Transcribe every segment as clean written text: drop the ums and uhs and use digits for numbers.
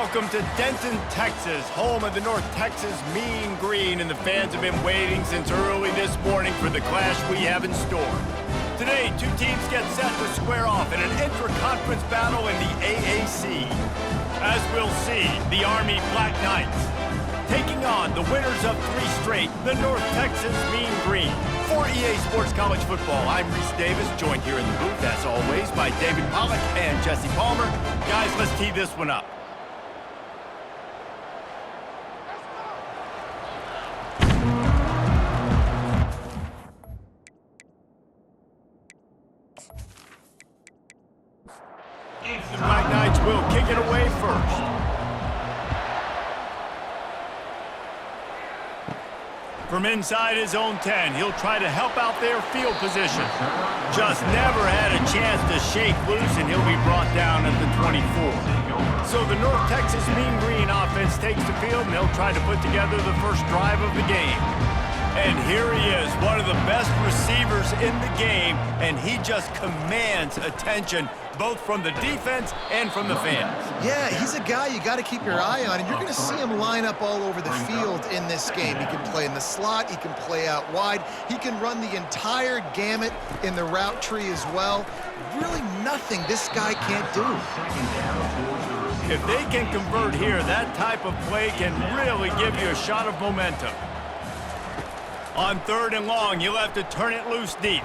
Welcome to Denton, Texas, home of the North Texas Mean Green, and the fans have been waiting since early this morning for the clash we have in store. Today, two teams get set to square off in an intra-conference battle in the AAC. As we'll see, the Army Black Knights taking on the winners of 3 straight, the North Texas Mean Green. For EA Sports College Football, I'm Reese Davis, joined here in the booth, as always, by David Pollack and Jesse Palmer. Guys, let's tee this one up. The Black Knights will kick it away first. From inside his own 10, he'll try to help out their field position. Just never had a chance to shake loose, and he'll be brought down at the 24. So the North Texas Mean Green offense takes the field, and they'll try to put together the first drive of the game. And here he is, one of the best receivers in the game, and he just commands attention, both from the defense and from the fans. Yeah, he's a guy you got to keep your eye on, and you're going to see him line up all over the field in this game. He can play in the slot, he can play out wide, he can run the entire gamut in the route tree as well. Really nothing this guy can't do. If they can convert here, that type of play can really give you a shot of momentum. On 3rd and long, you'll have to turn it loose deep.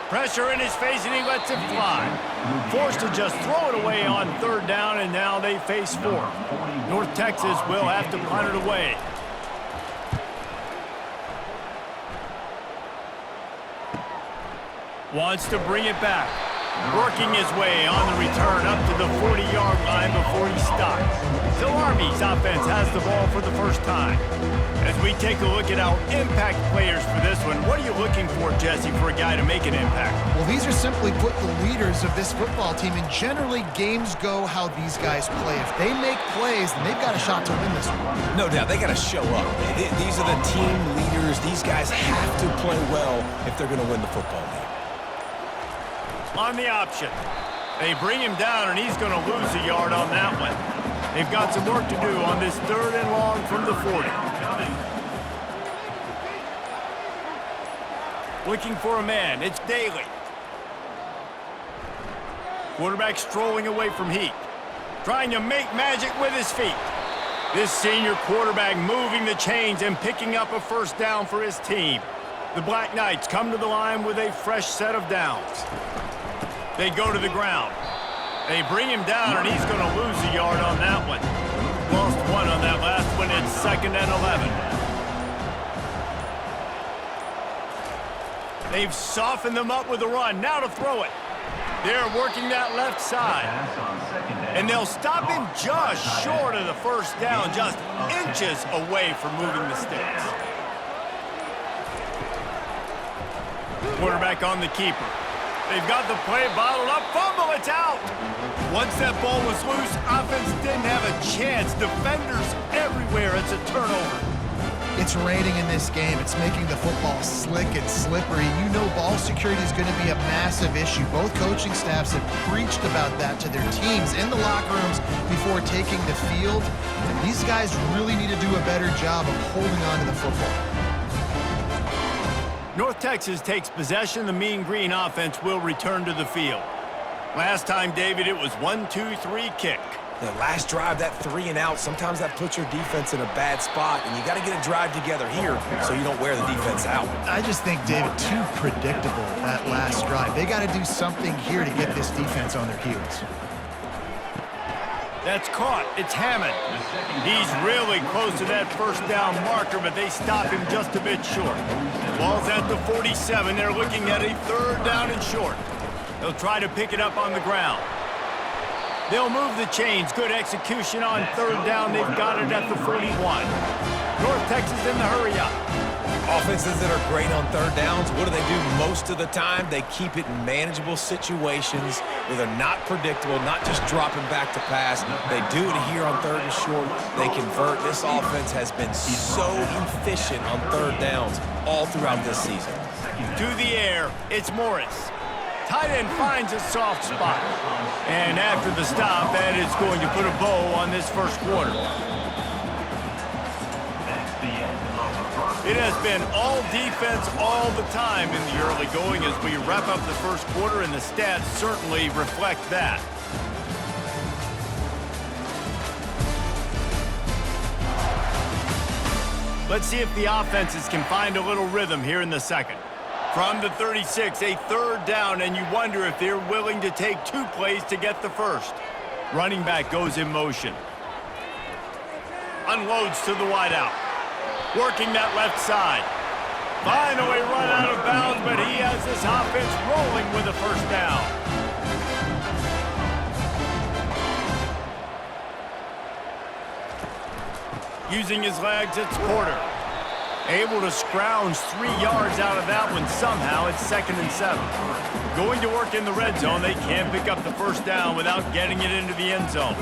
Pressure in his face, and he lets it fly. Forced to just throw it away on 3rd down, and now they face 4th. North Texas will have to punt it away. Wants to bring it back. Working his way on the return up to the 40-yard line before he stops. So Army's offense has the ball for the first time. As we take a look at our impact players for this one, what are you looking for, Jesse, for a guy to make an impact? Well, these are simply put the leaders of this football team, and generally games go how these guys play. If they make plays, then they've got a shot to win this one. No doubt, they got to show up. These are the team leaders. These guys have to play well if they're going to win the football game. On the option, they bring him down, and he's going to lose a yard on that one. They've got some work to do on this 3rd and long from the 40. Looking for a man, it's Daly. Quarterback strolling away from Heat, trying to make magic with his feet. This senior quarterback moving the chains and picking up a first down for his team. The Black Knights come to the line with a fresh set of downs. They go to the ground. They bring him down, and he's going to lose a yard on that one. Lost 1 on that last one. It's 2nd and 11. They've softened them up with a run. Now to throw it. They're working that left side. And they'll stop him just short of the first down, just inches away from moving the sticks. Quarterback on the keeper. They've got the play bottled up. Fumble, it's out. Once that ball was loose, offense didn't have a chance. Defenders everywhere. It's a turnover. It's raining in this game. It's making the football slick and slippery. You know ball security is going to be a massive issue. Both coaching staffs have preached about that to their teams in the locker rooms before taking the field. And these guys really need to do a better job of holding on to the football. North Texas takes possession. The Mean Green offense will return to the field. Last time, David, it was 1-2-3 kick. The last drive, that 3 and out, sometimes that puts your defense in a bad spot, and you got to get a drive together here so you don't wear the defense out. I just think, David, too predictable that last drive. They got to do something here to get this defense on their heels. That's caught. It's Hammond. He's really close to that first down marker, but they stop him just a bit short. Ball's at the 47. They're looking at a 3rd down and short. They'll try to pick it up on the ground. They'll move the chains. Good execution on 3rd down. They've got it at the 41. North Texas in the hurry up. Offenses that are great on 3rd downs, what do they do most of the time? They keep it in manageable situations where they're not predictable, not just dropping back to pass. They do it here on 3rd and short. They convert. This offense has been so efficient on 3rd downs all throughout this season. To the air, it's Morris. tight end finds a soft spot. And after the stop, that is going to put a bow on this first quarter. It has been all defense all the time in the early going as we wrap up the first quarter, and the stats certainly reflect that. Let's see if the offenses can find a little rhythm here in the second. From the 36, a third down, and you wonder if they're willing to take 2 plays to get the first. Running back goes in motion. Unloads to the wideout. Working that left side. Finally run out of bounds, but he has this offense rolling with a first down. Using his legs, it's Porter. Able to scrounge 3 yards out of that one somehow. It's 2nd and 7. Going to work in the red zone. They can't pick up the first down without getting it into the end zone.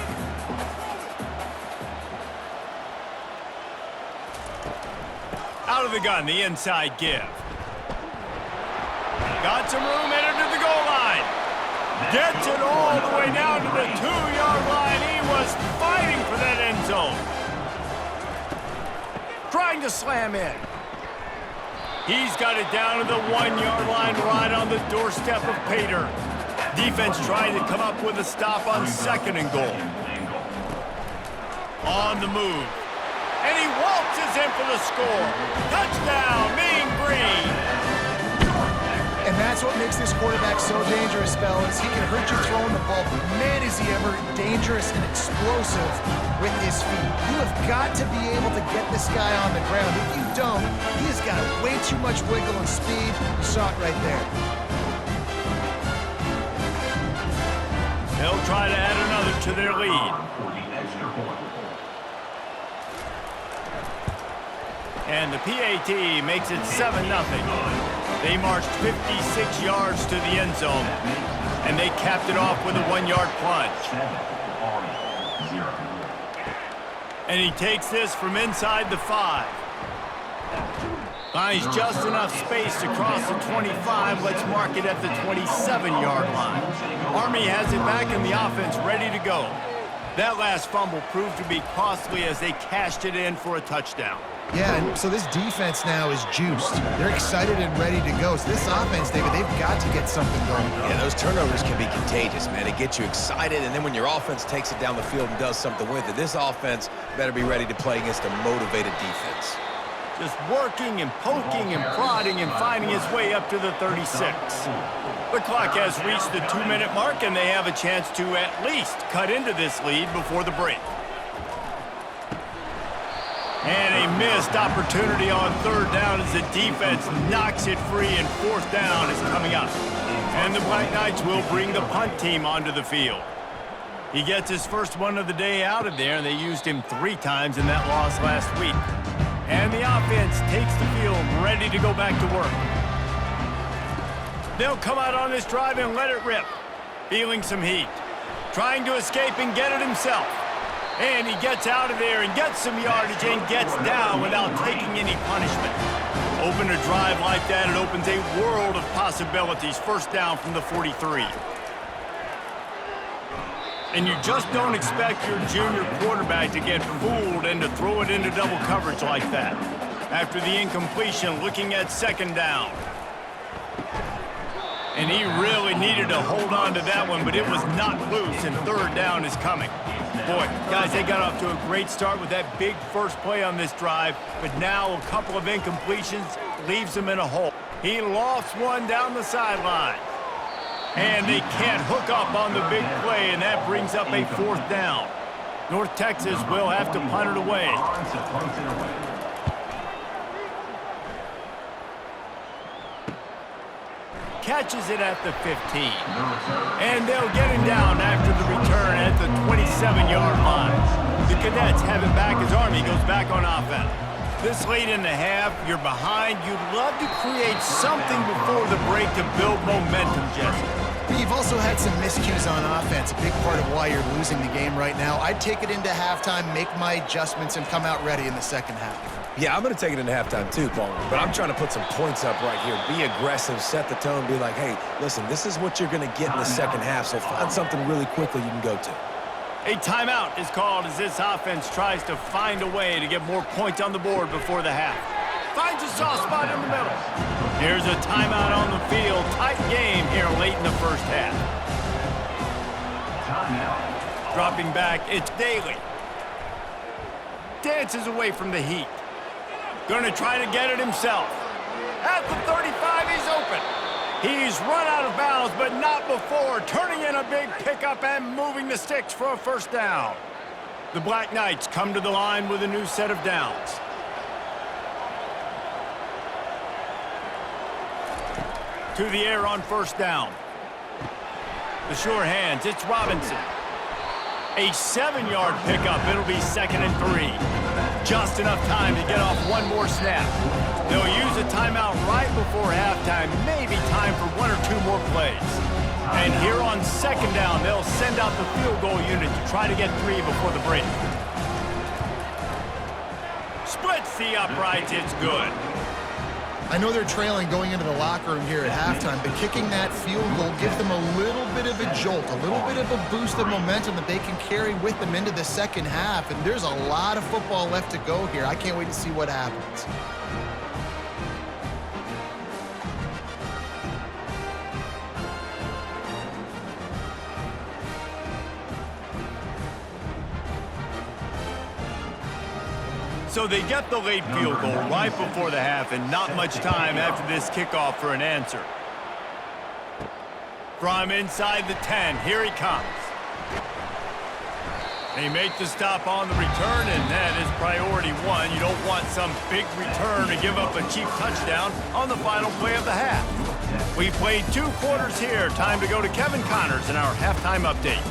Out of the gun, the inside give. Got some room, headed to the goal line. Gets it all the way down to the 2-yard line. He was fighting for that end zone. Trying to slam in. He's got it down to the 1-yard line right on the doorstep of Pater. Defense trying to come up with a stop on 2nd and goal. On the move. And he waltzes in for the score. Touchdown, Mean Green. And that's what makes this quarterback so dangerous, fellas. He can hurt you throwing the ball, but man, is he ever dangerous and explosive with his feet. You have got to be able to get this guy on the ground. If you don't, he has got way too much wiggle and speed. You saw it right there. They'll try to add another to their lead. And the PAT makes it 7-0. They marched 56 yards to the end zone, and they capped it off with a 1-yard plunge. And he takes this from inside the 5. Finds just enough space to cross the 25. Let's mark it at the 27-yard line. Army has it back in the offense, ready to go. That last fumble proved to be costly as they cashed it in for a touchdown. Yeah, and so this defense now is juiced. They're excited and ready to go. So this offense, David, they've got to get something going. Yeah, those turnovers can be contagious, man. It gets you excited, and then when your offense takes it down the field and does something with it, this offense better be ready to play against a motivated defense. Just working and poking and prodding and finding his way up to the 36. The clock has reached the 2-minute mark, and they have a chance to at least cut into this lead before the break. And a missed opportunity on 3rd down as the defense knocks it free, and 4th down is coming up. And the Black Knights will bring the punt team onto the field. He gets his first one of the day out of there, and they used him 3 times in that loss last week. And the offense takes the field, ready to go back to work. They'll come out on this drive and let it rip. Feeling some heat. Trying to escape and get it himself. And he gets out of there and gets some yardage and gets down without taking any punishment. Open a drive like that, it opens a world of possibilities. First down from the 43. And you just don't expect your junior quarterback to get fooled and to throw it into double coverage like that. After the incompletion, looking at 2nd down. And he really needed to hold on to that one, but it was not loose, and 3rd down is coming. Boy, guys, they got off to a great start with that big first play on this drive, but now a couple of incompletions leaves them in a hole. He lofts one down the sideline. And they can't hook up on the big play, and that brings up a 4th down. North Texas will have to punt it away. Catches it at the 15. And they'll get him down after the return at the 27-yard line. The Cadets have it back as Army goes back on offense. This late in the half, you're behind. You'd love to create something before the break to build momentum, Jesse. You've also had some miscues on offense, a big part of why you're losing the game right now. I'd take it into halftime, make my adjustments, and come out ready in the second half. Yeah, I'm going to take it into halftime too, Palmer. But I'm trying to put some points up right here. Be aggressive, set the tone, be like, hey, listen, this is what you're going to get in the second half, so find something really quickly you can go to. A timeout is called as this offense tries to find a way to get more points on the board before the half. Finds a soft spot in the middle. Here's a timeout on the field. Tight game here late in the first half. Dropping back, it's Daly. Dances away from the heat. Gonna try to get it himself. At the 35, he's open. He's run out of bounds, but not before turning in a big pickup and moving the sticks for a first down. The Black Knights come to the line with a new set of downs. To the air on first down. The sure hands, it's Robinson. A 7-yard pickup. It'll be 2nd and 3. Just enough time to get off one more snap. They'll use a timeout right before halftime. Maybe time for 1 or 2 more plays. And here on 2nd down, they'll send out the field goal unit to try to get 3 before the break. Splits the uprights. It's good. I know they're trailing going into the locker room here at halftime, but kicking that field goal gives them a little bit of a jolt, a little bit of a boost of momentum that they can carry with them into the second half. And there's a lot of football left to go here. I can't wait to see what happens. So they get the late field goal right before the half, and not much time after this kickoff for an answer. From inside the 10, here he comes. They make the stop on the return, and that is priority 1. You don't want some big return to give up a cheap touchdown on the final play of the half. We've played 2 quarters here. Time to go to Kevin Connors in our halftime update.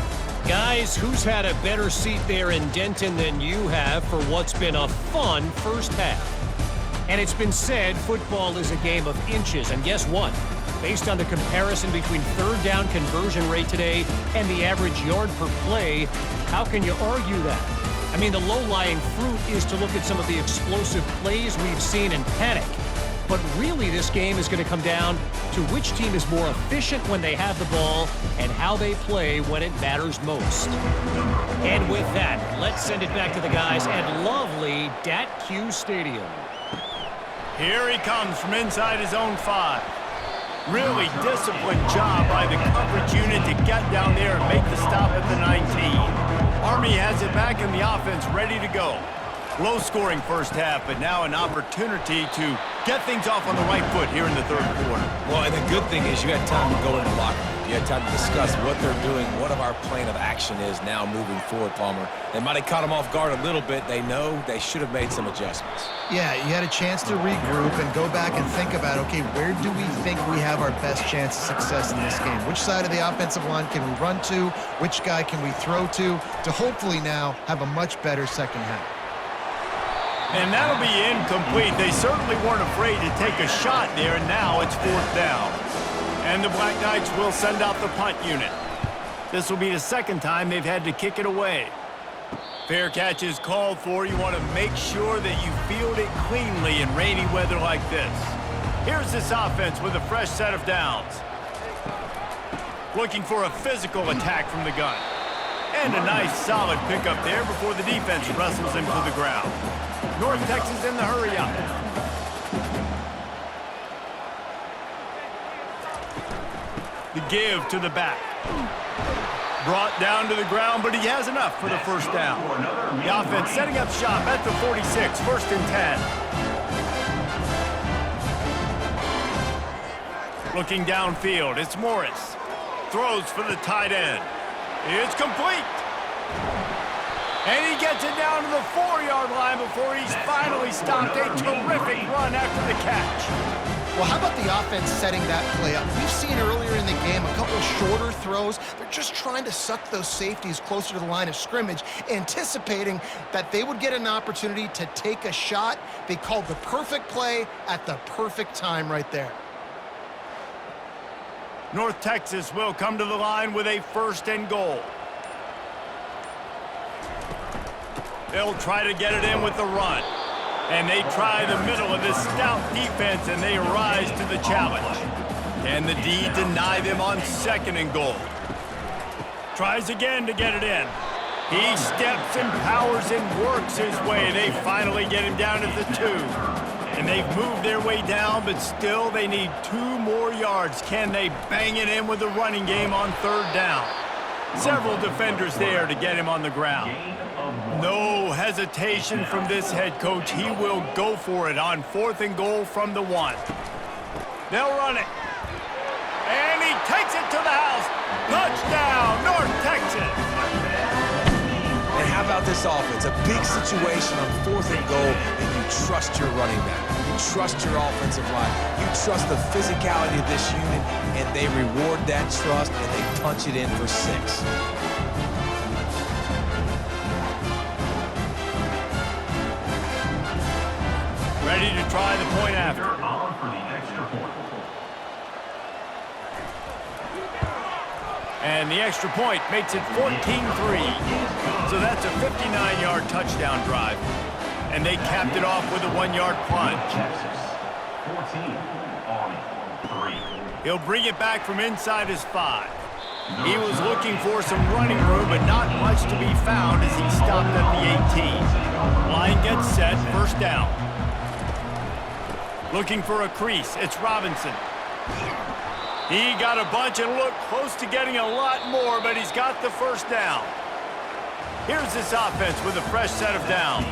Guys, who's had a better seat there in Denton than you have for what's been a fun first half? And it's been said football is a game of inches, and guess what? Based on the comparison between third down conversion rate today and the average yard per play, how can you argue that? I mean, the low-lying fruit is to look at some of the explosive plays we've seen and panic. But really, this game is going to come down to which team is more efficient when they have the ball and how they play when it matters most. And with that, let's send it back to the guys at lovely Dat-Q Stadium. Here he comes from inside his own 5. Really disciplined job by the coverage unit to get down there and make the stop at the 19. Army has it back in the offense ready to go. Low-scoring first half, but now an opportunity to get things off on the right foot here in the third quarter. Well, and the good thing is you had time to go in the locker room. You had time to discuss what they're doing, what our plan of action is now moving forward, Palmer. They might have caught them off guard a little bit. They know they should have made some adjustments. Yeah, you had a chance to regroup and go back and think about, okay, where do we think we have our best chance of success in this game? Which side of the offensive line can we run to? Which guy can we throw to hopefully now have a much better second half? And that'll be incomplete. They certainly weren't afraid to take a shot there, and now it's 4th down. And the Black Knights will send out the punt unit. This will be the 2nd time they've had to kick it away. Fair catch is called for. You want to make sure that you field it cleanly in rainy weather like this. Here's this offense with a fresh set of downs. Looking for a physical attack from the gun. And a nice solid pickup there before the defense wrestles him to the ground. North Texas in the hurry-up. The give to the back. Brought down to the ground, but he has enough for the first down. The offense setting up shop at the 46, 1st and 10. Looking downfield, it's Morris. Throws for the tight end. It's complete. And he gets it down to the 4-yard line before he's finally stopped. A terrific run after the catch. Well, how about the offense setting that play up? We've seen earlier in the game a couple shorter throws. They're just trying to suck those safeties closer to the line of scrimmage, anticipating that they would get an opportunity to take a shot. They called the perfect play at the perfect time right there. North Texas will come to the line with a 1st and goal. They'll try to get it in with the run. And they try the middle of this stout defense, and they rise to the challenge. Can the D deny them on 2nd and goal? Tries again to get it in. He steps and powers and works his way. They finally get him down at the 2. And they've moved their way down, but still they need 2 more yards. Can they bang it in with the running game on 3rd down? Several defenders there to get him on the ground. No hesitation from this head coach. He will go for it on 4th and goal from the 1. They'll run it. And he takes it to the house. Touchdown, North Texas. And how about this offense? A big situation on 4th and goal, and you trust your running back. You trust your offensive line. You trust the physicality of this unit, and they reward that trust, and they punch it in for 6. Ready to try the point after. And the extra point makes it 14-3. So that's a 59-yard touchdown drive. And they capped it off with a 1-yard plunge. He'll bring it back from inside his 5. He was looking for some running room, but not much to be found as he stopped at the 18. Line gets set, 1st down. Looking for a crease, it's Robinson. He got a bunch and looked close to getting a lot more, but he's got the 1st down. Here's this offense with a fresh set of downs.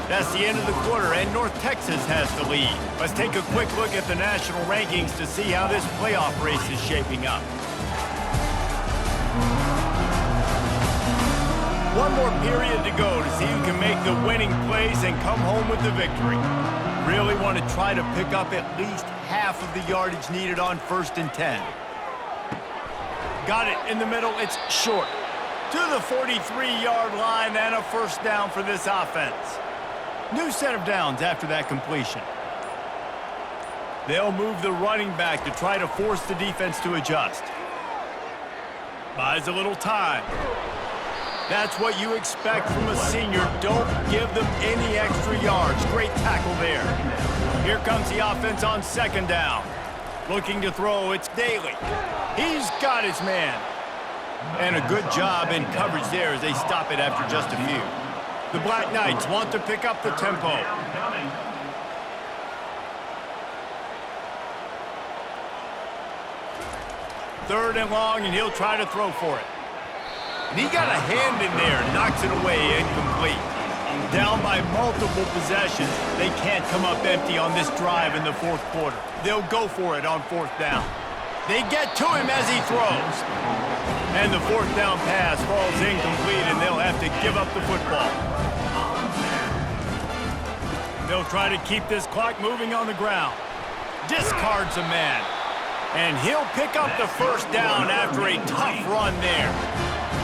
That's the end of the quarter, and North Texas has the lead. Let's take a quick look at the national rankings to see how this playoff race is shaping up. One more period to go to see who can make the winning plays and come home with the victory. Really want to try to pick up at least half of the yardage needed on 1st and 10. Got it in the middle. It's short. To the 43-yard line and a 1st down for this offense. New set of downs after that completion. They'll move the running back to try to force the defense to adjust. Buys a little time. That's what you expect from a senior. Don't give them any extra yards. Great tackle there. Here comes the offense on 2nd down. Looking to throw, it's Daly. He's got his man. And a good job in coverage there as they stop it after just a few. The Black Knights want to pick up the tempo. 3rd and long, and he'll try to throw for it. And he got a hand in there, knocks it away, incomplete. Down by multiple possessions, they can't come up empty on this drive in the 4th quarter. They'll go for it on 4th down. They get to him as he throws. And the 4th down pass falls incomplete, and they'll have to give up the football. They'll try to keep this clock moving on the ground. Discards a man. And he'll pick up the 1st down after a tough run there.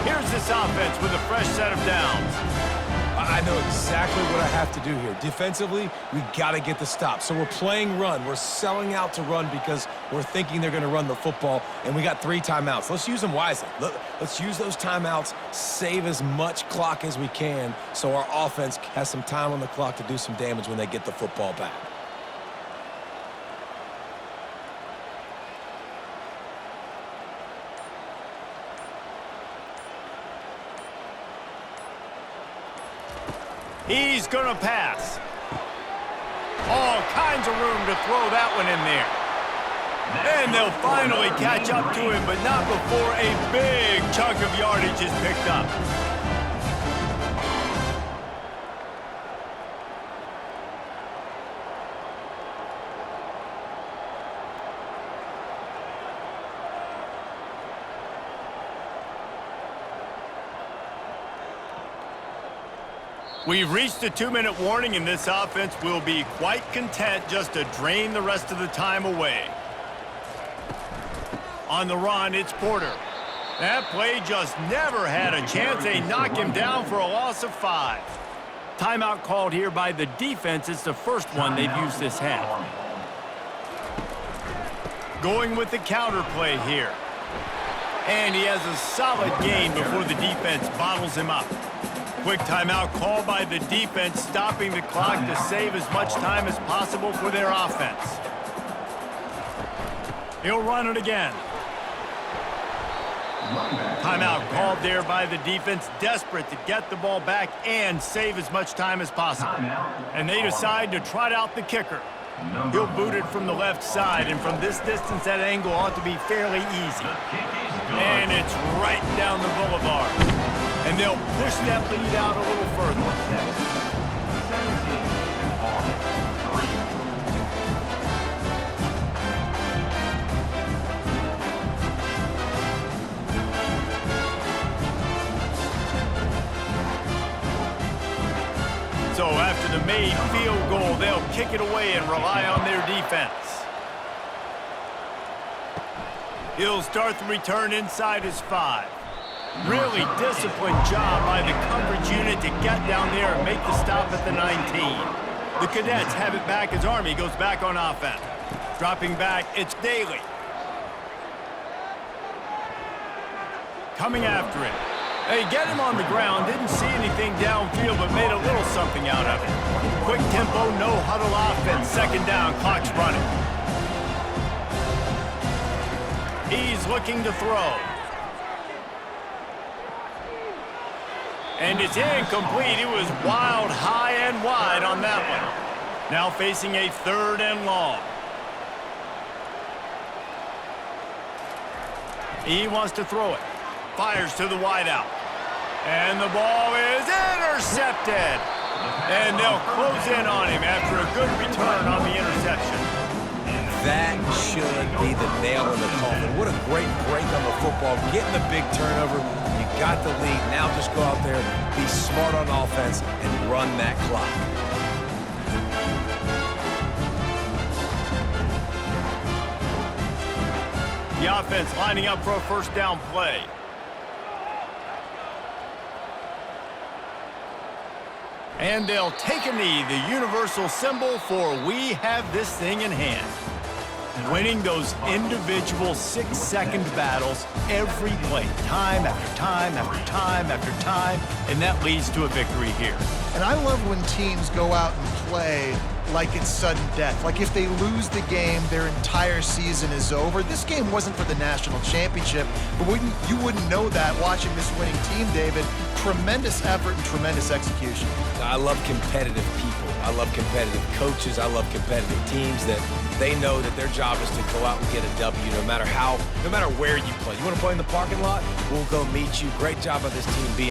Here's this offense with a fresh set of downs. I know exactly what I have to do here. Defensively, we got to get the stop. So we're playing run. We're selling out to run because we're thinking they're going to run the football, and we got 3 timeouts. Let's use them wisely. Let's use those timeouts, save as much clock as we can so our offense has some time on the clock to do some damage when they get the football back. He's going to pass. All kinds of room to throw that one in there. And they'll finally catch up to him, but not before a big chunk of yardage is picked up. We've reached a 2-minute warning, and this offense will be quite content just to drain the rest of the time away. On the run, it's Porter. That play just never had a chance. They knock him down for a loss of 5. Timeout called here by the defense. It's the first one they've used this half. Going with the counter play here. And he has a solid gain before the defense bottles him up. Quick timeout called by the defense, stopping the clock to save as much time as possible for their offense. He'll run it again. Timeout called there by the defense, desperate to get the ball back and save as much time as possible. And they decide to trot out the kicker. He'll boot it from the left side, and from this distance, that angle ought to be fairly easy. And it's right down the boulevard. And they'll push that lead out a little further. So after the made field goal, they'll kick it away and rely on their defense. He'll start the return inside his 5. Really disciplined job by the coverage unit to get down there and make the stop at the 19. The Cadets have it back as Army goes back on offense. Dropping back, it's Daly. Coming after it. They get him on the ground, didn't see anything downfield, but made a little something out of it. Quick tempo, no huddle offense. Second down, clock's running. He's looking to throw. And it's incomplete. It was wild, high and wide on that one. Now facing a 3rd and long. He wants to throw it. Fires to the wideout. And the ball is intercepted. And they'll close in on him after a good return on the interception. That should be the nail in the coffin. What a great break on the football. Getting the big turnover. You got the lead. Now just go out there, be smart on offense, and run that clock. The offense lining up for a first down play. And they'll take a knee, the universal symbol for we have this thing in hand. Winning those individual 6-second battles every play, time after time after time after time, and that leads to a victory here. And I love when teams go out and play like it's sudden death. Like if they lose the game, their entire season is over. This game wasn't for the national championship, but you wouldn't know that watching this winning team, David. Tremendous effort and tremendous execution. I love competitive people. I love competitive coaches. I love competitive teams that they know that their job is to go out and get a W no matter where you play. You want to play in the parking lot? We'll go meet you. Great job by this team being